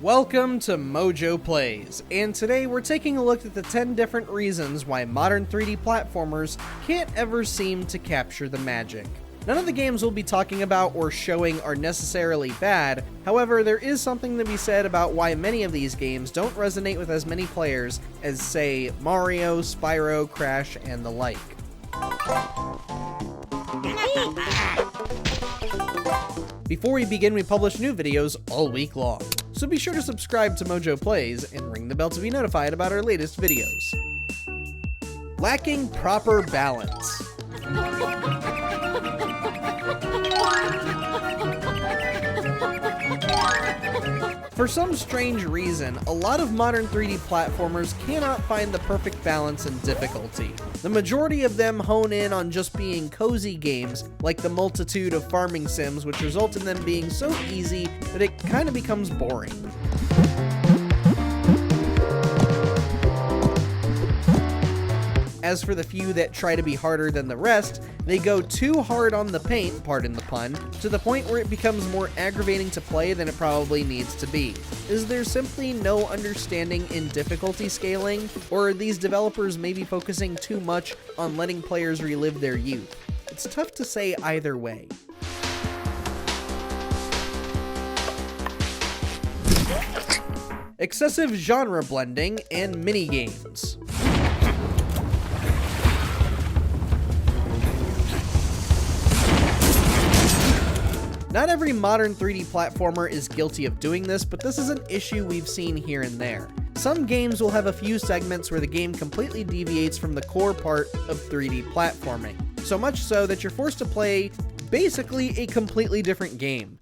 Welcome to MojoPlays, and today we're taking a look at the 10 different reasons why modern 3D platformers can't ever seem to capture the magic. None of the games we'll be talking about or showing are necessarily bad, however, there is something to be said about why many of these games don't resonate with as many players as, say, Mario, Spyro, Crash, and the like. Before we begin, we publish new videos all week long, so be sure to subscribe to MojoPlays and ring the bell to be notified about our latest videos. Lacking proper balance. For some strange reason, a lot of modern 3D platformers cannot find the perfect balance in difficulty. The majority of them hone in on just being cozy games, like the multitude of farming sims, which result in them being so easy that it kind of becomes boring. As for the few that try to be harder than the rest, they go too hard on the paint, pardon the pun, to the point where it becomes more aggravating to play than it probably needs to be. Is there simply no understanding in difficulty scaling, or are these developers maybe focusing too much on letting players relive their youth? It's tough to say either way. Excessive genre blending and minigames. Not every modern 3D platformer is guilty of doing this, but this is an issue we've seen here and there. Some games will have a few segments where the game completely deviates from the core part of 3D platforming, so much so that you're forced to play basically a completely different game.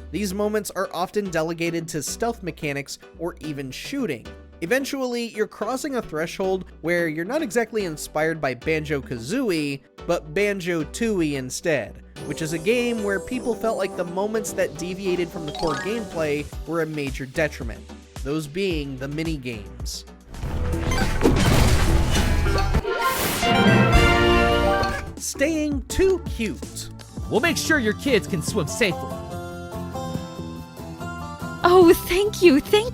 These moments are often delegated to stealth mechanics or even shooting. Eventually, you're crossing a threshold where you're not exactly inspired by Banjo-Kazooie, but Banjo-Tooie instead, which is a game where people felt like the moments that deviated from the core gameplay were a major detriment, those being the mini-games. Staying too cute. We'll make sure your kids can swim safely. Oh, thank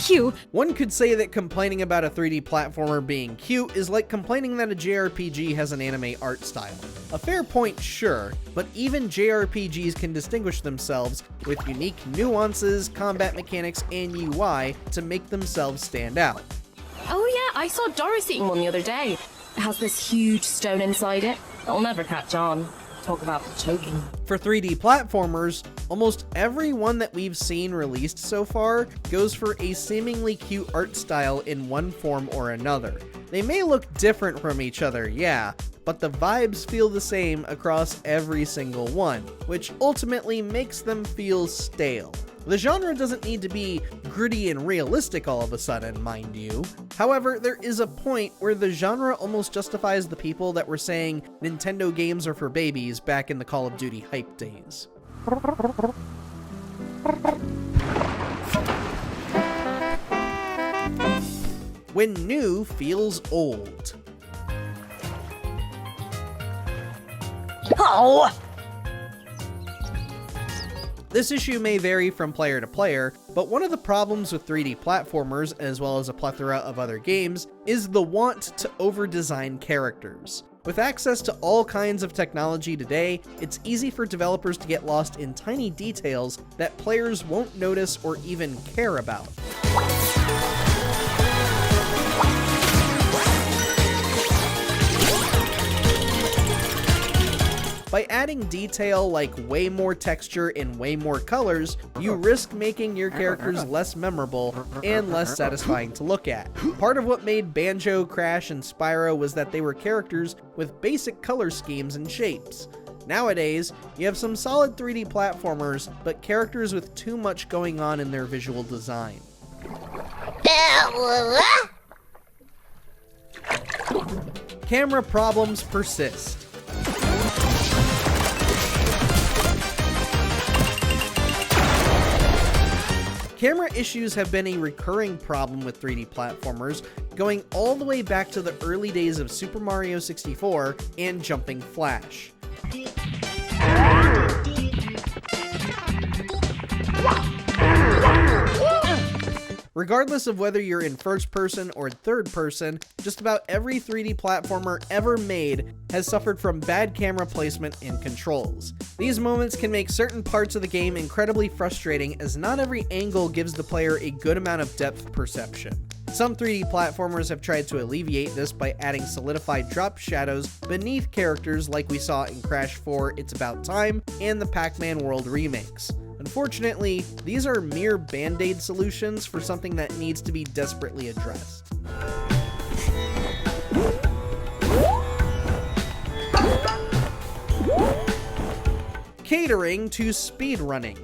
you! One could say that complaining about a 3D platformer being cute is like complaining that a JRPG has an anime art style. A fair point, sure, but even JRPGs can distinguish themselves with unique nuances, combat mechanics, and UI to make themselves stand out. Oh yeah, I saw Doris eating one the other day. It has this huge stone inside it. It'll never catch on. Talk about choking. For 3D platformers, almost every one that we've seen released so far goes for a seemingly cute art style in one form or another. They may look different from each other, yeah, but the vibes feel the same across every single one, which ultimately makes them feel stale. The genre doesn't need to be gritty and realistic all of a sudden, mind you. However, there is a point where the genre almost justifies the people that were saying Nintendo games are for babies back in the Call of Duty hype days. When new feels old. Oh! This issue may vary from player to player, but one of the problems with 3D platformers, as well as a plethora of other games, is the want to over-design characters. With access to all kinds of technology today, it's easy for developers to get lost in tiny details that players won't notice or even care about. By adding detail like way more texture and way more colors, you risk making your characters less memorable and less satisfying to look at. Part of what made Banjo, Crash, and Spyro was that they were characters with basic color schemes and shapes. Nowadays, you have some solid 3D platformers, but characters with too much going on in their visual design. Camera problems persist. Camera issues have been a recurring problem with 3D platformers going all the way back to the early days of Super Mario 64 and Jumping Flash. Regardless of whether you're in first person or third person, just about every 3D platformer ever made has suffered from bad camera placement and controls. These moments can make certain parts of the game incredibly frustrating, as not every angle gives the player a good amount of depth perception. Some 3D platformers have tried to alleviate this by adding solidified drop shadows beneath characters like we saw in Crash 4 It's About Time and the Pac-Man World remakes. Unfortunately, these are mere band-aid solutions for something that needs to be desperately addressed. Catering to speedrunning.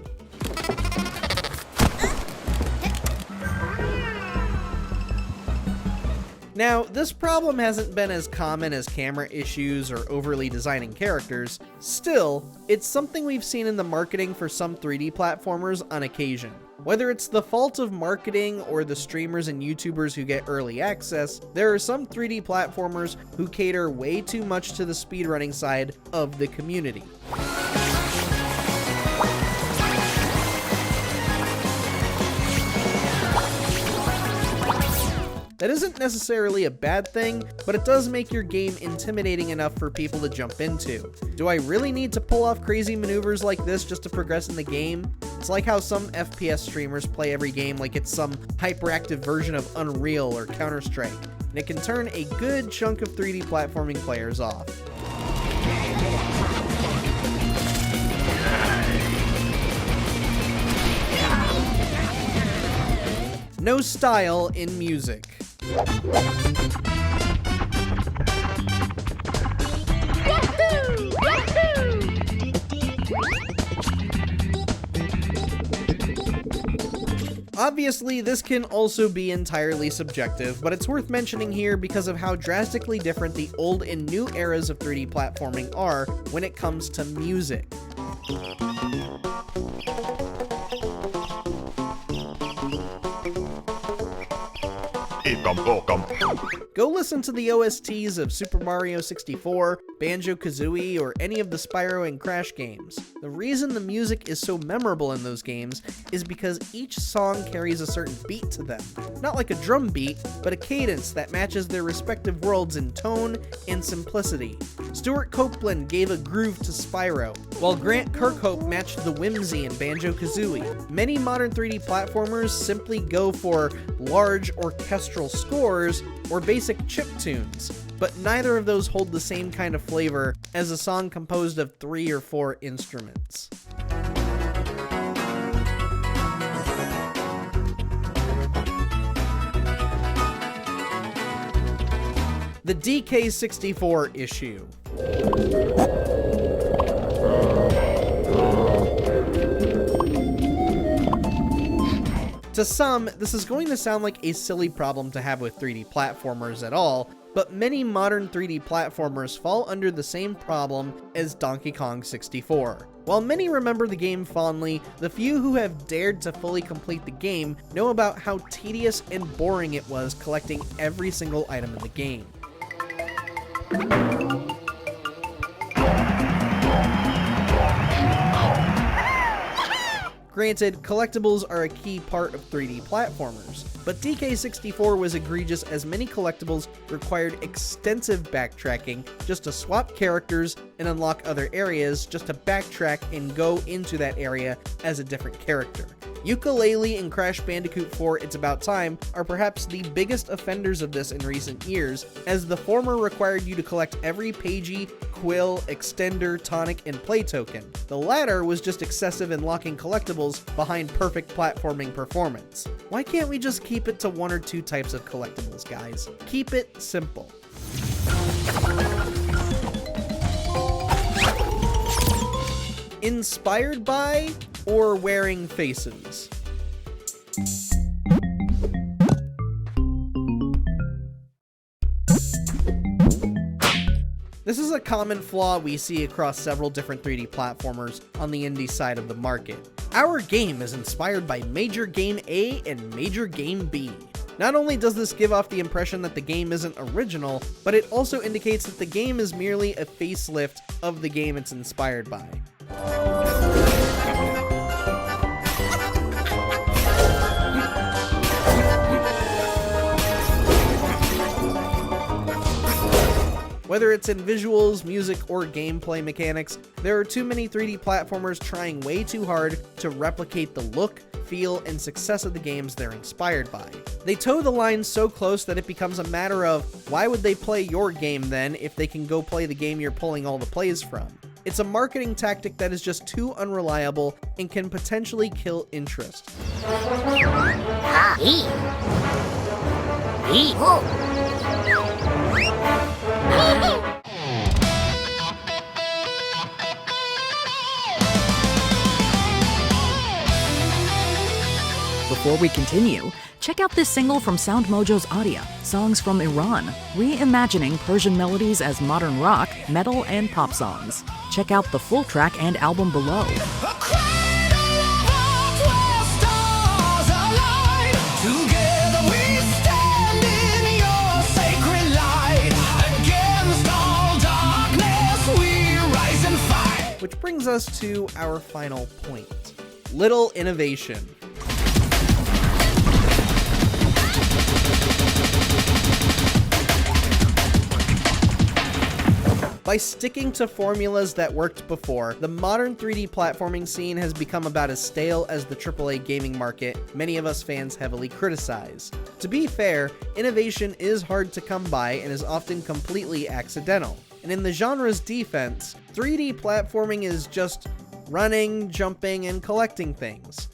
Now, this problem hasn't been as common as camera issues or overly designing characters. Still, it's something we've seen in the marketing for some 3D platformers on occasion. Whether it's the fault of marketing or the streamers and YouTubers who get early access, there are some 3D platformers who cater way too much to the speedrunning side of the community. That isn't necessarily a bad thing, but it does make your game intimidating enough for people to jump into. Do I really need to pull off crazy maneuvers like this just to progress in the game? It's like how some FPS streamers play every game like it's some hyperactive version of Unreal or Counter-Strike, and it can turn a good chunk of 3D platforming players off. No style in music. Obviously, this can also be entirely subjective, but it's worth mentioning here because of how drastically different the old and new eras of 3D platforming are when it comes to music. Go listen to the OSTs of Super Mario 64, Banjo-Kazooie, or any of the Spyro and Crash games. The reason the music is so memorable in those games is because each song carries a certain beat to them. Not like a drum beat, but a cadence that matches their respective worlds in tone and simplicity. Stuart Copeland gave a groove to Spyro, while Grant Kirkhope matched the whimsy in Banjo-Kazooie. Many modern 3D platformers simply go for large orchestral scores or basic chiptunes, but neither of those hold the same kind of flavor as a song composed of 3 or 4 instruments. The DK64 issue. To some, this is going to sound like a silly problem to have with 3D platformers at all, but many modern 3D platformers fall under the same problem as Donkey Kong 64. While many remember the game fondly, the few who have dared to fully complete the game know about how tedious and boring it was collecting every single item in the game. Granted, collectibles are a key part of 3D platformers, but DK64 was egregious as many collectibles required extensive backtracking just to swap characters and unlock other areas just to backtrack and go into that area as a different character. Yooka-Laylee and Crash Bandicoot 4 It's About Time are perhaps the biggest offenders of this in recent years, as the former required you to collect every Pagey, Quill, Extender, Tonic, and Play token. The latter was just excessive in locking collectibles behind perfect platforming performance. Why can't we just keep it to 1 or 2 types of collectibles, guys? Keep it simple. Inspired by or wearing faces? This is a common flaw we see across several different 3D platformers on the indie side of the market. Our game is inspired by Major Game A and Major Game B. Not only does this give off the impression that the game isn't original, but it also indicates that the game is merely a facelift of the game it's inspired by. Whether it's in visuals, music, or gameplay mechanics, there are too many 3D platformers trying way too hard to replicate the look, feel, and success of the games they're inspired by. They toe the line so close that it becomes a matter of, why would they play your game then if they can go play the game you're pulling all the plays from? It's a marketing tactic that is just too unreliable and can potentially kill interest. Before we continue, check out this single from Sound Mojo's Audia, Songs from Iran, reimagining Persian melodies as modern rock, metal, and pop songs. Check out the full track and album below. Which brings us to our final point. Little innovation. By sticking to formulas that worked before, the modern 3D platforming scene has become about as stale as the AAA gaming market many of us fans heavily criticize. To be fair, innovation is hard to come by and is often completely accidental. And in the genre's defense, 3D platforming is just running, jumping, and collecting things.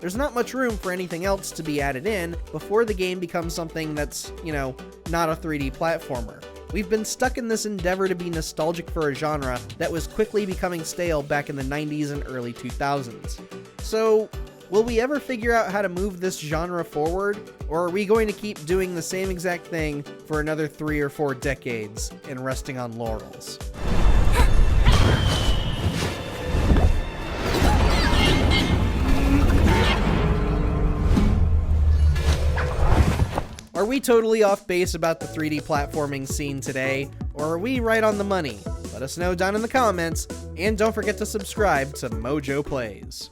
There's not much room for anything else to be added in before the game becomes something that's, not a 3D platformer. We've been stuck in this endeavor to be nostalgic for a genre that was quickly becoming stale back in the 90s and early 2000s. So, will we ever figure out how to move this genre forward? Or are we going to keep doing the same exact thing for another 3 or 4 decades and resting on laurels? Are we totally off base about the 3D platforming scene today, or are we right on the money? Let us know down in the comments, and don't forget to subscribe to MojoPlays.